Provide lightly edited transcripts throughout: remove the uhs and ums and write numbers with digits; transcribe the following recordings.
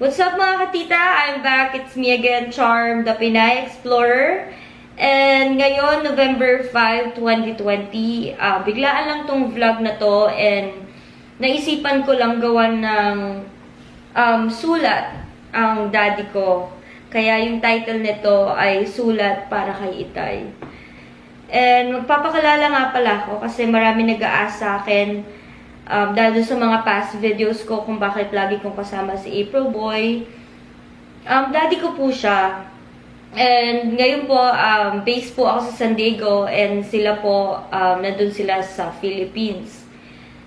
What's up mga katita? I'm back. It's me again, Charm, the Pinay Explorer. And ngayon, November 5, 2020, biglaan lang tong vlog na to and naisipan ko lang gawan ng sulat ang daddy ko. Kaya yung title nito ay Sulat para kay Itay. And magpapakalala nga pala ako kasi marami nag-aas sa akin dahil sa mga past videos ko kung bakit lagi kong kasama si April Boy. Daddy ko po siya. And ngayon po, based po ako sa San Diego and sila po, nandun sila sa Philippines.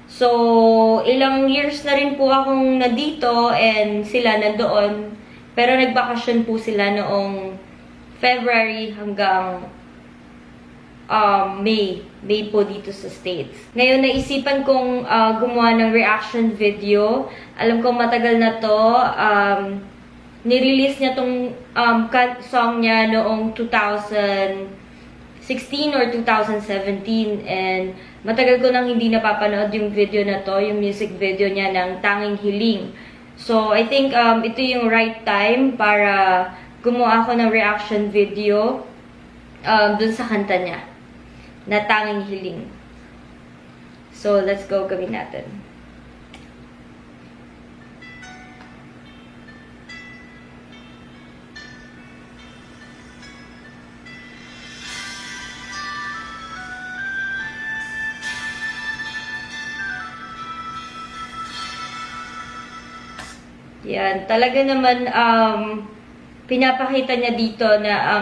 So, ilang years na rin po akong nandito and sila nandoon. Pero nagbakasyon po sila noong February hanggang May po dito sa States. Ngayon, naisipan kong gumawa ng reaction video. Alam ko matagal na to. Nirelease niya tong song niya noong 2016 or 2017. And matagal ko nang hindi napapanood yung video na to, yung music video niya ng Tanging Hiling. So, I think ito yung right time para gumawa ako ng reaction video dun sa kanta niya na Tanging Hiling. So, let's go, gawin natin. Yan, talaga naman pinapakita niya dito na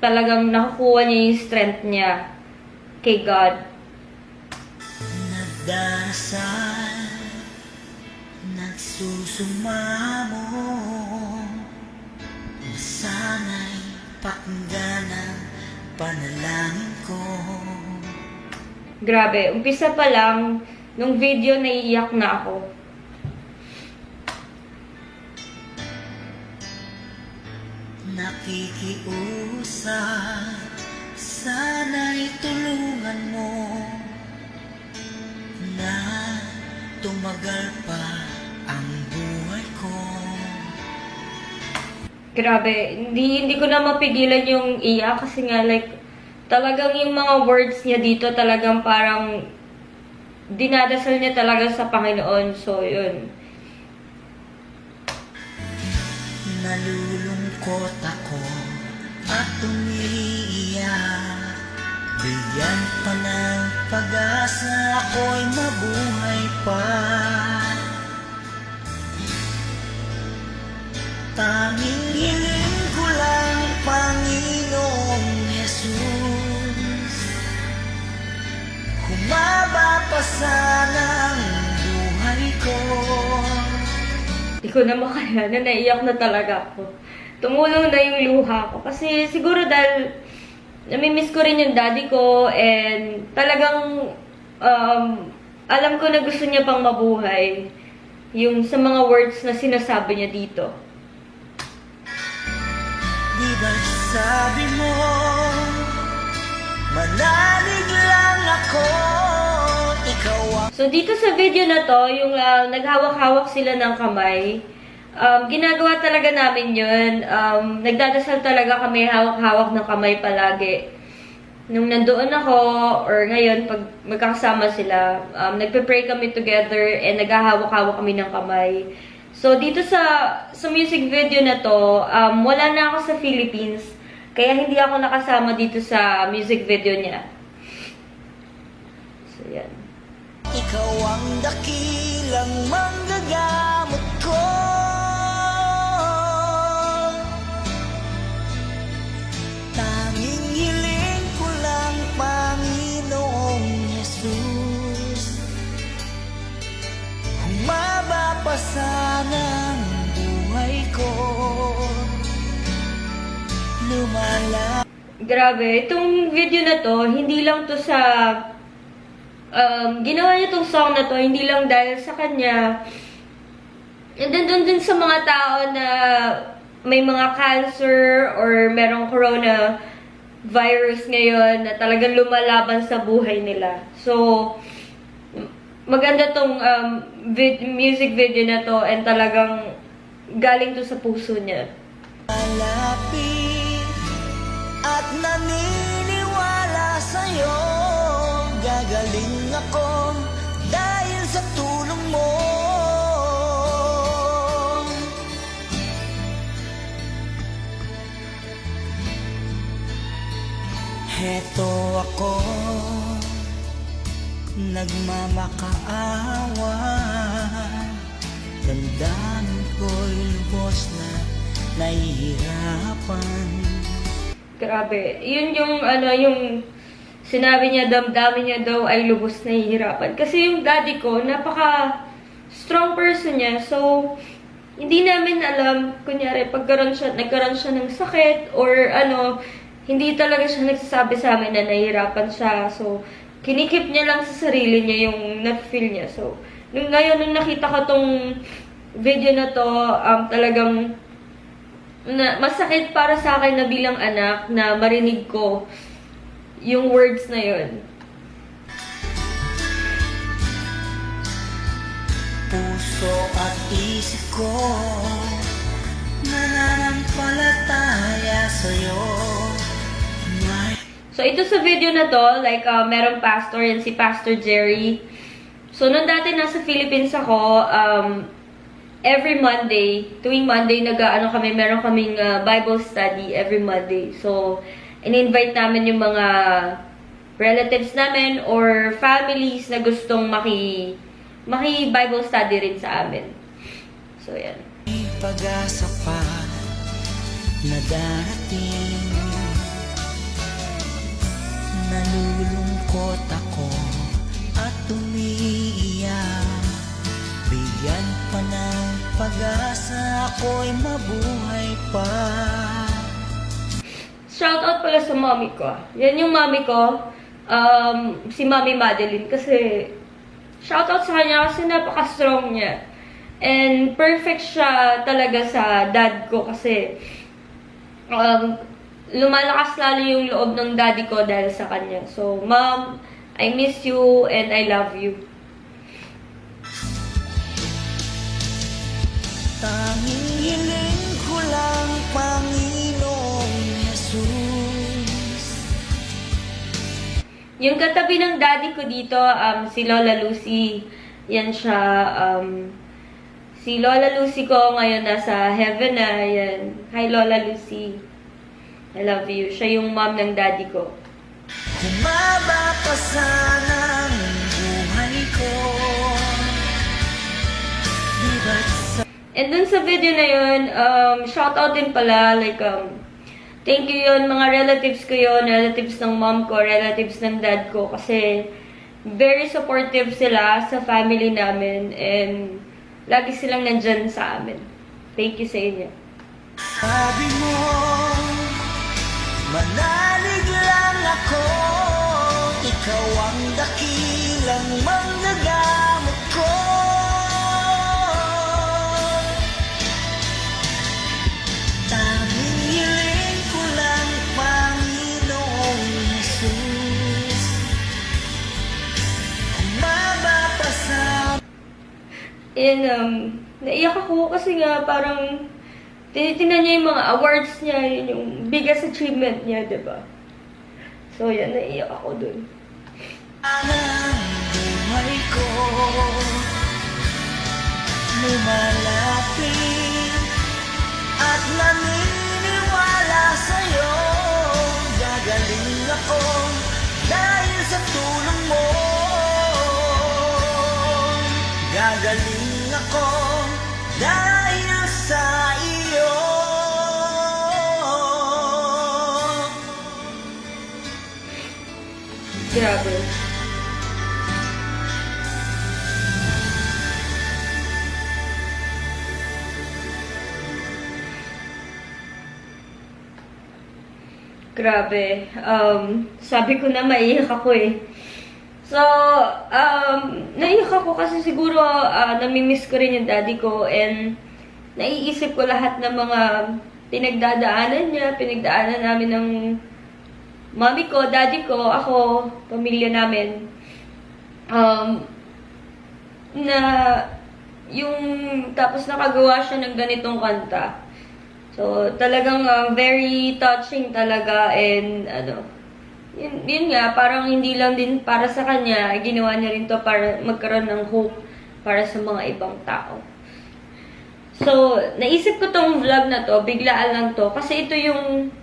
talagang nakukuha niya yung strength niya kay God. Nagdasal, nagsusumamo, sana'y pakinggan ang panalangin ko. Grabe, umpisa pa lang, nung video naiiyak na ako. Nakikiusap, sana'y tulungan mo na tumagal pa ang buhay ko. Grabe, hindi ko na mapigilan yung iyak kasi nga like, talagang yung mga words niya dito talagang parang dinadasal niya talaga sa Panginoon. So, yun. Nalulungkot ako at umiiyak. Bigyan pa ng pag-asa, ako'y mabuhay pa. Tanging hiling ko lang, Panginoong Jesus, humaba pa sana ang buhay ko. Hindi ko na makaya na naiyak na talaga ako. Tumulong na yung luha ko. Kasi siguro dahil namimiss ko rin yung daddy ko and talagang alam ko na gusto niya pang mabuhay. Yung sa mga words na sinasabi niya dito. Di ba sabi mo, manalig lang ako, ikaw ang... So, dito sa video na to, yung naghawak-hawak sila ng kamay, ginagawa talaga namin yun. Nagdadasal talaga kami, hawak-hawak ng kamay palagi. Nung nandoon ako, or ngayon, pag magkakasama sila, nagpe-pray kami together and naghahawak-hawak kami ng kamay. So, dito sa music video na to, wala na ako sa Philippines, kaya hindi ako nakasama dito sa music video niya. So, yan. Ikaw ang dakilang manggagamot ko. Tanging hiling ko lang, Panginoong Jesus, humaba pa sana ang buhay ko. Lumala. Grabe, itong video na to, hindi lang to sa ginawa niya tong song na to, hindi lang dahil sa kanya. And then dun sa mga tao na may mga cancer or merong corona virus ngayon na talagang lumalaban sa buhay nila. So, maganda tong music video na to and talagang galing to sa puso niya. Malapit at naniniwala sa'yo, gagaling ako dahil sa tulong mo. Heto ako, nagmamakaawa, damdamin ko'y lubos na nahihirapan. Grabe. Yun yung, yung sinabi niya, damdamin niya daw ay lubos nahihirapan. Kasi yung daddy ko, napaka-strong person niya. So, hindi namin alam, kunyari, nagkaroon siya ng sakit, or hindi talaga siya nagsasabi sa amin na nahihirapan siya. So, kinikip niya lang sa sarili niya yung na-feel niya. So, nung nakita ko tong video na to, talagang masakit para sa akin na bilang anak na marinig ko yung words na yun. Puso at isip ko nananampalataya sa'yo. So, ito sa video na to, like, merong pastor, yan si Pastor Jerry. So, nung dati nasa Philippines ako, every Monday, tuwing Monday, meron kaming Bible study every Monday. So, in-invite namin yung mga relatives namin or families na gustong maki-Bible study rin sa amin. So, yan. May pag-asa pa na darating. Nalulungkot ako at umiiyak. Bigyan pa ng pag-asa, ako'y mabuhay pa. Shoutout pala sa mommy ko. Yan yung mommy ko, si Mommy Madeline. Kasi, shoutout sa kanya kasi napaka-strong niya. And perfect siya talaga sa dad ko kasi lumalakas lalo yung loob ng daddy ko dahil sa kanya. So, Mom, I miss you and I love you. Tanging hiling ko lang, Panginoong Jesus. Yung katabi ng daddy ko dito, si Lola Lucy. Yan siya, si Lola Lucy ko ngayon nasa heaven na. Yan. Hi, Lola Lucy. I love you. Siya yung mom ng daddy ko. Humaba pa sana ang buhay ko. Di ba't sa And dun sa video na yun, shoutout din pala, like, thank you yun, mga relatives ko yun, relatives ng mom ko, relatives ng dad ko, kasi very supportive sila sa family namin, and lagi silang nandyan sa amin. Thank you sa inyo. sabi mo, manalig lang ako, ikaw ang dakilang manggagamot ko. Tanging hiling ko lang, Panginoong Jesus, humaba pa sa And, naiyak ako kasi nga parang tinitingnan niya yung mga awards niya, yun yung biggest achievement niya, diba? So, yan, naiyak ako dun. ang buhay ko. Lumalapit at naniniwala sa'yo, gagaling ako dahil sa tulong mo. Gagaling ako dahil sa iyo. Grabe. Grabe. Sabi ko na maiyak ako eh. So, naiyak ako kasi siguro namimiss ko rin yung daddy ko and naiisip ko lahat ng mga pinagdadaanan niya, pinagdaanan namin ng mami ko, daddy ko, ako, pamilya namin. Na tapos nakagawa siya ng ganitong kanta. So, talagang very touching talaga, and yun nga, parang hindi lang din para sa kanya, ginawa niya rin to para magkaroon ng hope para sa mga ibang tao. So, naisip ko tong vlog na to, biglaan lang to, kasi ito yung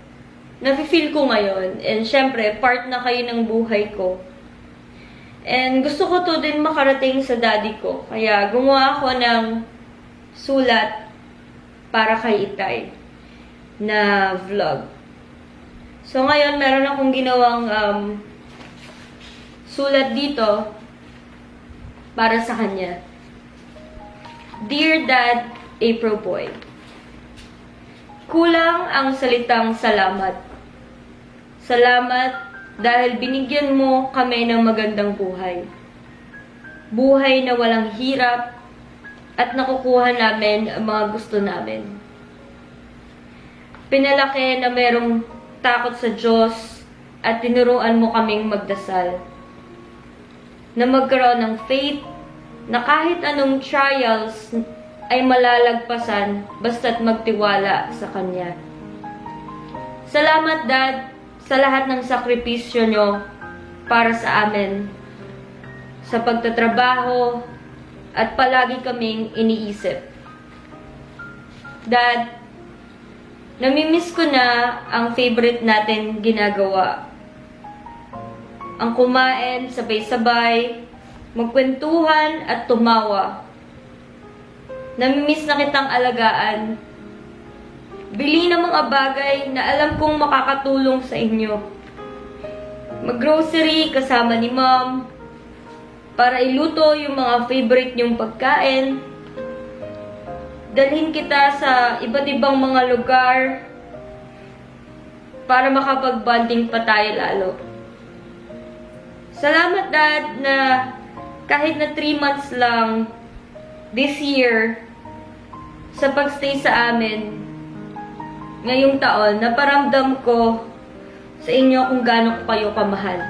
nafe-feel ko ngayon. And syempre, part na kayo ng buhay ko. And gusto ko to din makarating sa daddy ko. Kaya gumawa ako ng sulat para kay Itay na vlog. So ngayon, meron akong ginawang sulat dito para sa kanya. Dear Dad, April Boy. Kulang ang salitang salamat. Salamat dahil binigyan mo kami ng magandang buhay. Buhay na walang hirap at nakukuha namin ang mga gusto namin. Pinalaki na merong takot sa Diyos at tinuruan mo kaming magdasal. Na magkaroon ng faith na kahit anong trials ay malalagpasan basta't magtiwala sa Kanya. Salamat, Dad, sa lahat ng sakripisyo nyo para sa amin, sa pagtatrabaho, at palagi kaming iniisip. Dad, namimiss ko na ang favorite natin ginagawa. Ang kumain, sabay-sabay, magkwentuhan at tumawa. Namimiss na kitang alagaan. Bili ng mga bagay na alam kong makakatulong sa inyo. Mag-grocery kasama ni Mom para iluto yung mga favorite nyong pagkain. Dalhin kita sa iba't ibang mga lugar para makapag-bonding pa tayo lalo. Salamat, Dad, na kahit na 3 months lang this year sa pagstay sa amin ngayong taon, naparamdam ko sa inyo kung gaano ko kayo kamahal.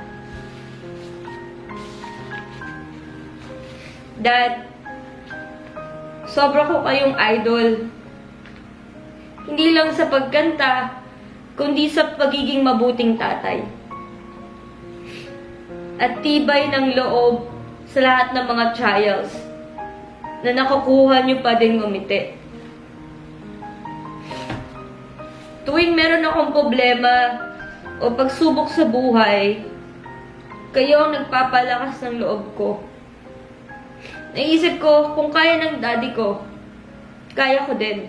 Dad, sobra ko kayong idol. Hindi lang sa pagkanta, kundi sa pagiging mabuting tatay. At tibay ng loob sa lahat ng mga trials na nakukuha niyo pa din ngumiti. Tuwing meron akong problema o pagsubok sa buhay, kayo ang nagpapalakas ng loob ko. Naisip ko, kung kaya ng daddy ko, kaya ko din.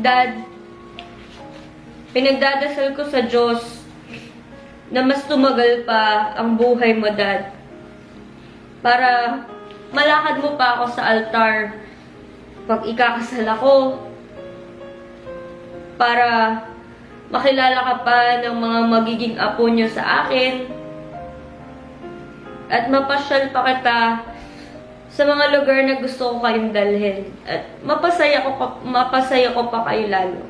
Dad, pinagdadasal ko sa Diyos na mas tumagal pa ang buhay mo, Dad. Para malakad mo pa ako sa altar pag ikakasal ako, para makilala ka pa ng mga magiging apo nyo sa akin, at mapasyal pa kita sa mga lugar na gusto ko kayong dalhin, at mapasaya ko pa kayo lalo.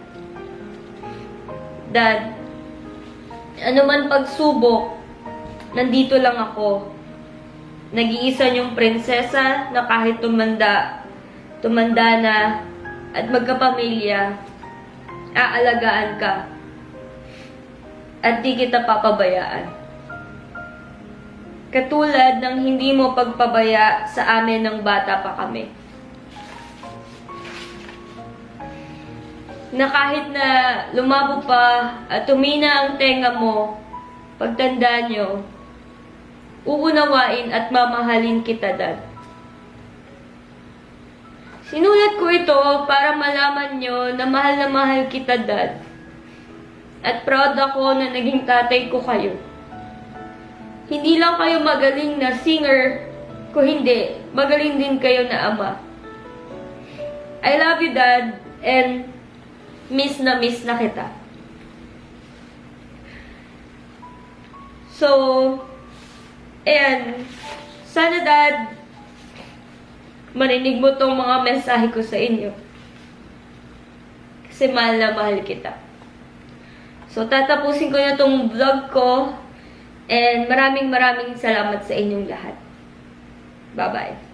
Dad, ano man pagsubok, nandito lang ako. Nag-iisa niyong prinsesa na kahit tumanda na at magkapamilya, aalagaan ka at di kita papabayaan. Katulad ng hindi mo pagpabaya sa amin ng bata pa kami. Na kahit na lumabo pa at tumina ang tenga mo, pagtanda nyo, uunawain at mamahalin kita, Dad. Sinulat ko ito para malaman nyo na mahal kita, Dad. At proud ako na naging tatay ko kayo. Hindi lang kayo magaling na singer, kung hindi, magaling din kayo na ama. I love you, Dad, and miss na kita. So, and sana, Dad, marinig mo tong mga mensahe ko sa inyo. Kasi mahal na mahal kita. So, tatapusin ko na tong vlog ko. And maraming salamat sa inyong lahat. Bye-bye.